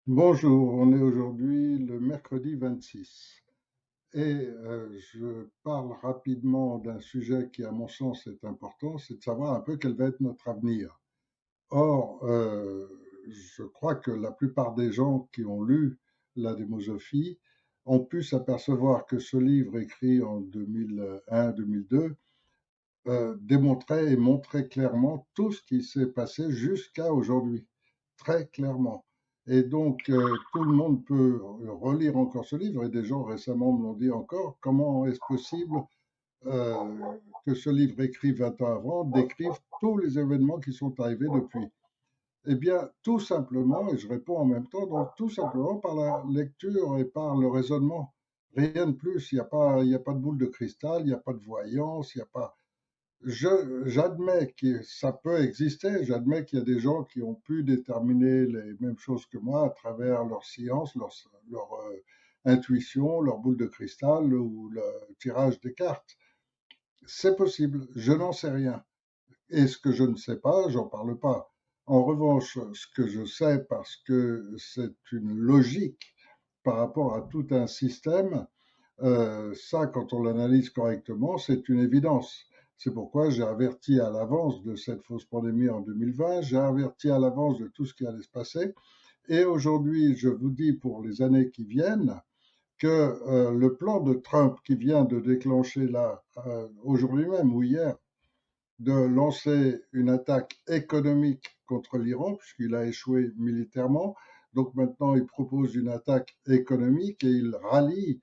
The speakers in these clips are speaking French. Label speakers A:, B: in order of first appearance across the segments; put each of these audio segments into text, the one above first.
A: Bonjour, on est aujourd'hui le mercredi 26 et je parle rapidement d'un sujet qui, à mon sens, est important, c'est de savoir un peu quel va être notre avenir. Or, je crois que la plupart des gens qui ont lu la démosophie ont pu s'apercevoir que ce livre écrit en 2001-2002 démontrait et montrait clairement tout ce qui s'est passé jusqu'à aujourd'hui, très clairement. Et donc, tout le monde peut relire encore ce livre, et des gens récemment me l'ont dit encore, comment est-ce possible euh, que ce livre écrit 20 ans avant décrive tous les événements qui sont arrivés depuis? Eh bien, tout simplement, et je réponds en même temps, donc tout simplement par la lecture et par le raisonnement. Rien de plus, il y a pas de boule de cristal, il n'y a pas de voyance, il n'y a pas, j'admets que ça peut exister, j'admets qu'il y a des gens qui ont pu déterminer les mêmes choses que moi à travers leur science, leur intuition, leur boule de cristal ou le tirage des cartes. C'est possible, je n'en sais rien. Et ce que je ne sais pas, j'en parle pas. En revanche, ce que je sais, parce que c'est une logique par rapport à tout un système, ça, quand on l'analyse correctement, c'est une évidence. C'est pourquoi j'ai averti à l'avance de cette fausse pandémie en 2020, j'ai averti à l'avance de tout ce qui allait se passer. Et aujourd'hui, je vous dis pour les années qui viennent que le plan de Trump qui vient de déclencher là, aujourd'hui même ou hier, de lancer une attaque économique contre l'Iran, puisqu'il a échoué militairement. Donc maintenant, il propose une attaque économique et il rallie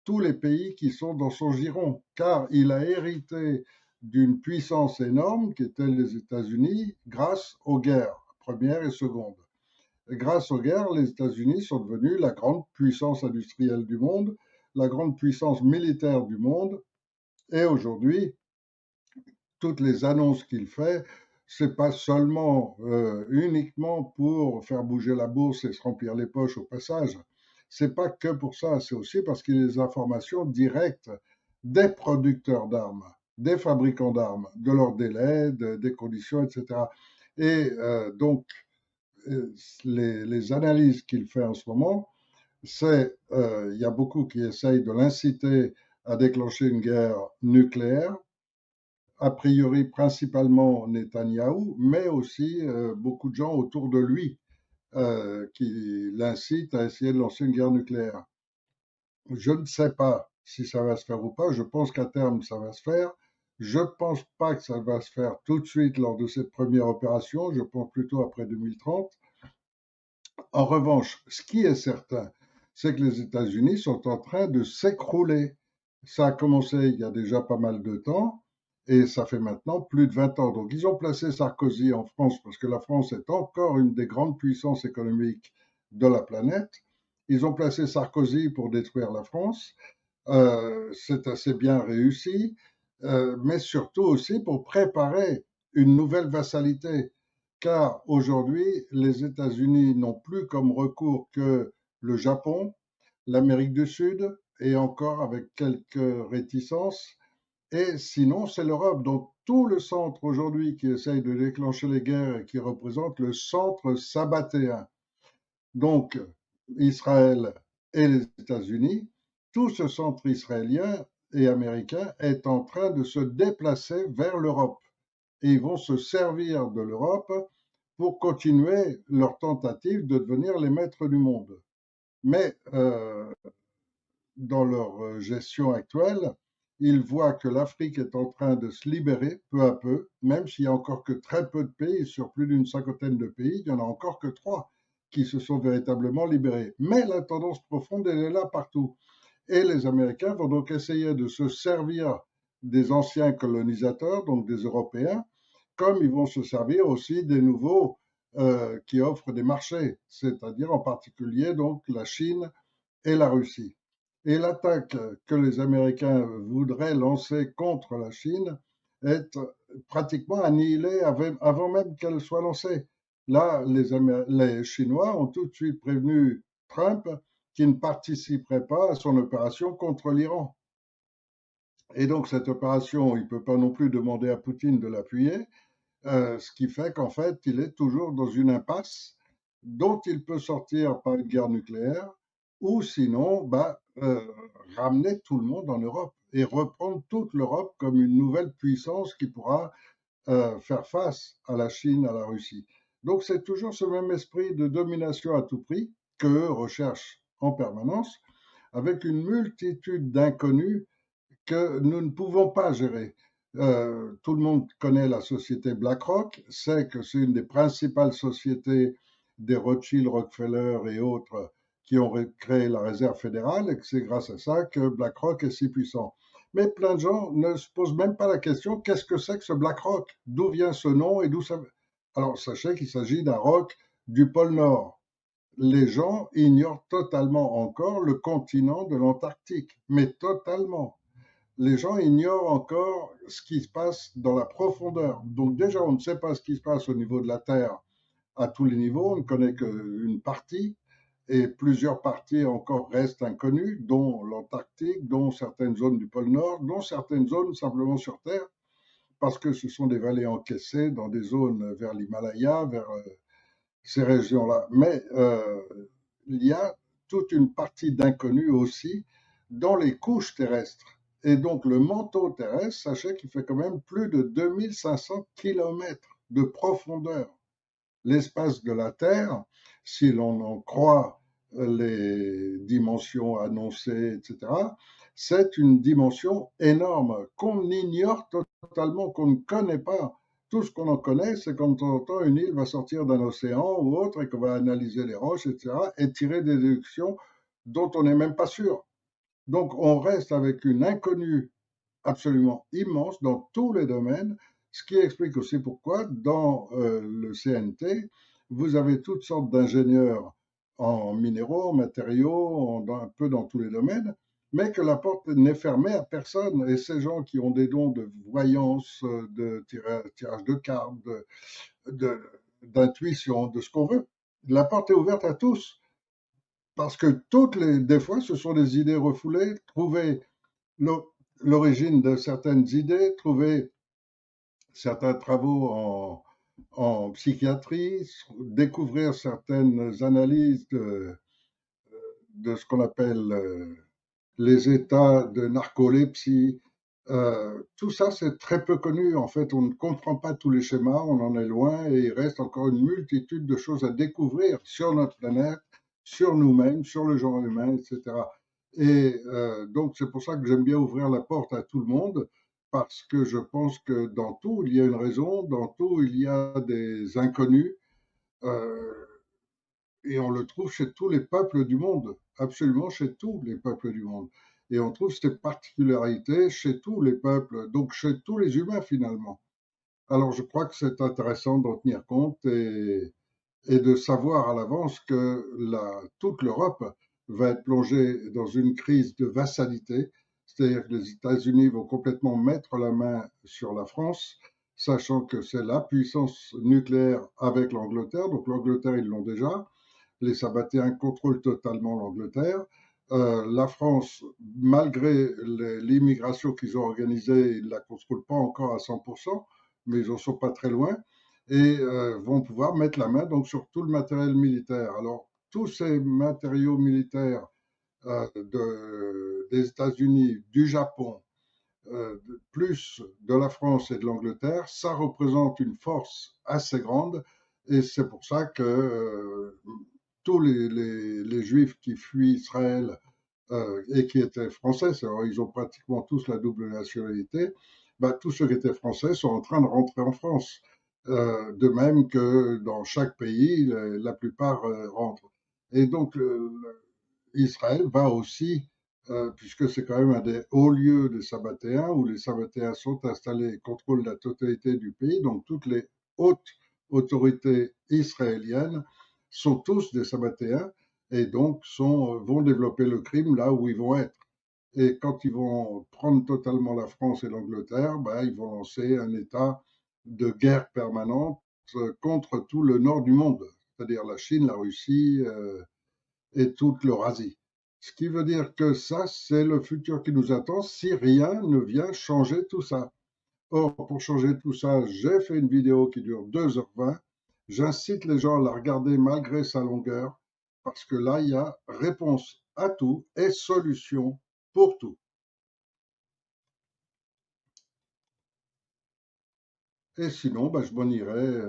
A: tous les pays qui sont dans son giron, car il a hérité d'une puissance énorme qui était les États-Unis grâce aux guerres, première et seconde. Grâce aux guerres, les États-Unis sont devenus la grande puissance industrielle du monde, la grande puissance militaire du monde, et aujourd'hui, toutes les annonces qu'il fait, c'est pas seulement uniquement pour faire bouger la bourse et se remplir les poches au passage. C'est pas que pour ça, c'est aussi parce qu'il y a des informations directes des producteurs d'armes, des fabricants d'armes, de leurs délais, des conditions, etc. Et donc, les analyses qu'il fait en ce moment, c'est, il y a beaucoup qui essayent de l'inciter à déclencher une guerre nucléaire, a priori principalement Netanyahou, mais aussi beaucoup de gens autour de lui qui l'incitent à essayer de lancer une guerre nucléaire. Je ne sais pas si ça va se faire ou pas. Je pense qu'à terme, ça va se faire. Je ne pense pas que ça va se faire tout de suite lors de cette première opération. Je pense plutôt après 2030. En revanche, ce qui est certain, c'est que les États-Unis sont en train de s'écrouler. Ça a commencé il y a déjà pas mal de temps et ça fait maintenant plus de 20 ans. Donc ils ont placé Sarkozy en France parce que la France est encore une des grandes puissances économiques de la planète. Ils ont placé Sarkozy pour détruire la France. C'est assez bien réussi, mais surtout aussi pour préparer une nouvelle vassalité. Car aujourd'hui, les États-Unis n'ont plus comme recours que le Japon, l'Amérique du Sud, et encore avec quelques réticences. Et sinon, c'est l'Europe. Donc tout le centre aujourd'hui qui essaye de déclencher les guerres et qui représente le centre sabbatéen. Donc Israël et les États-Unis, tout ce centre israélien et américain est en train de se déplacer vers l'Europe. Et ils vont se servir de l'Europe pour continuer leur tentative de devenir les maîtres du monde. Mais dans leur gestion actuelle, ils voient que l'Afrique est en train de se libérer peu à peu, même s'il y a encore que très peu de pays, sur plus d'une cinquantaine de pays, il n'y en a encore que trois qui se sont véritablement libérés. Mais la tendance profonde, elle est là partout. Et les Américains vont donc essayer de se servir des anciens colonisateurs, donc des Européens, comme ils vont se servir aussi des nouveaux qui offrent des marchés, c'est-à-dire en particulier donc la Chine et la Russie. Et l'attaque que les Américains voudraient lancer contre la Chine est pratiquement annihilée avant même qu'elle soit lancée. Là, les Chinois ont tout de suite prévenu Trump qu'il ne participerait pas à son opération contre l'Iran. Et donc cette opération, il ne peut pas non plus demander à Poutine de l'appuyer, Ce qui fait qu'en fait, il est toujours dans une impasse dont il peut sortir par une guerre nucléaire ou sinon ramener tout le monde en Europe et reprendre toute l'Europe comme une nouvelle puissance qui pourra faire face à la Chine, à la Russie. Donc c'est toujours ce même esprit de domination à tout prix qu'eux recherchent en permanence, avec une multitude d'inconnus que nous ne pouvons pas gérer. Tout le monde connaît la société BlackRock, sait que c'est une des principales sociétés des Rothschild, Rockefeller et autres qui ont créé la réserve fédérale et que c'est grâce à ça que BlackRock est si puissant. Mais plein de gens ne se posent même pas la question qu'est-ce que c'est que ce BlackRock? D'où vient ce nom et d'où ça. Alors sachez qu'il s'agit d'un roc du pôle Nord. Les gens ignorent totalement encore le continent de l'Antarctique, mais totalement. Les gens ignorent encore ce qui se passe dans la profondeur. Donc déjà, on ne sait pas ce qui se passe au niveau de la Terre à tous les niveaux, on ne connaît qu'une partie, et plusieurs parties encore restent inconnues, dont l'Antarctique, dont certaines zones du pôle Nord, dont certaines zones simplement sur Terre, parce que ce sont des vallées encaissées dans des zones vers l'Himalaya, vers ces régions-là. Mais il y a toute une partie d'inconnus aussi dans les couches terrestres. Et donc le manteau terrestre, sachez qu'il fait quand même plus de 2500 kilomètres de profondeur. L'espace de la Terre, si l'on en croit les dimensions annoncées, etc., c'est une dimension énorme qu'on ignore totalement, qu'on ne connaît pas. Tout ce qu'on en connaît, c'est quand de temps en temps une île va sortir d'un océan ou autre et qu'on va analyser les roches, etc., et tirer des déductions dont on n'est même pas sûr. Donc on reste avec une inconnue absolument immense dans tous les domaines, ce qui explique aussi pourquoi dans le CNT, vous avez toutes sortes d'ingénieurs en minéraux, en matériaux, un peu dans tous les domaines, mais que la porte n'est fermée à personne. Et ces gens qui ont des dons de voyance, de tirage de cartes, d'intuition, de ce qu'on veut, la porte est ouverte à tous. Parce que des fois, ce sont des idées refoulées, trouver l'origine de certaines idées, trouver certains travaux en psychiatrie, découvrir certaines analyses de ce qu'on appelle les états de narcolepsie. Tout ça, c'est très peu connu. En fait, on ne comprend pas tous les schémas, on en est loin et il reste encore une multitude de choses à découvrir sur notre planète, sur nous-mêmes, sur le genre humain, etc. Et donc, c'est pour ça que j'aime bien ouvrir la porte à tout le monde, parce que je pense que dans tout, il y a une raison, dans tout, il y a des inconnus. Euh, et on le trouve chez tous les peuples du monde, absolument chez tous les peuples du monde. Et on trouve cette particularité chez tous les peuples, donc chez tous les humains finalement. Alors je crois que c'est intéressant d'en tenir compte et de savoir à l'avance que toute l'Europe va être plongée dans une crise de vassalité, c'est-à-dire que les États-Unis vont complètement mettre la main sur la France, sachant que c'est la puissance nucléaire avec l'Angleterre, donc l'Angleterre ils l'ont déjà, les Sabbatéens contrôlent totalement l'Angleterre. La France, malgré l'immigration qu'ils ont organisée, ils ne la contrôlent pas encore à 100%, mais ils n'en sont pas très loin, et vont pouvoir mettre la main donc, sur tout le matériel militaire. Alors, tous ces matériaux militaires des États-Unis, du Japon, plus de la France et de l'Angleterre, ça représente une force assez grande, et c'est pour ça que tous les Juifs qui fuient Israël et qui étaient français, ils ont pratiquement tous la double nationalité, bah, tous ceux qui étaient français sont en train de rentrer en France. De même que dans chaque pays, la plupart rentrent. Et donc, Israël va aussi, puisque c'est quand même un des hauts lieux des Sabbatéens, où les Sabbatéens sont installés et contrôlent la totalité du pays, donc toutes les hautes autorités israéliennes sont tous des Sabbatéens et donc vont développer le crime là où ils vont être. Et quand ils vont prendre totalement la France et l'Angleterre, ben, ils vont lancer un état de guerre permanente contre tout le nord du monde, c'est-à-dire la Chine, la Russie et toute l'Eurasie. Ce qui veut dire que ça, c'est le futur qui nous attend si rien ne vient changer tout ça. Or, pour changer tout ça, j'ai fait une vidéo qui dure 2h20. J'incite les gens à la regarder malgré sa longueur, parce que là, il y a réponse à tout et solution pour tout. Et sinon, ben, je m'en irais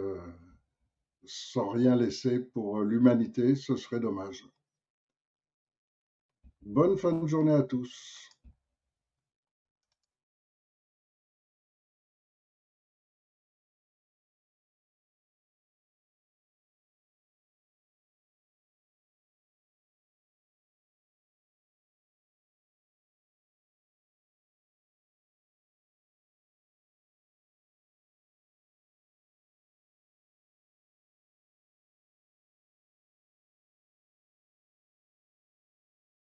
A: sans rien laisser pour l'humanité, ce serait dommage. Bonne fin de journée à tous.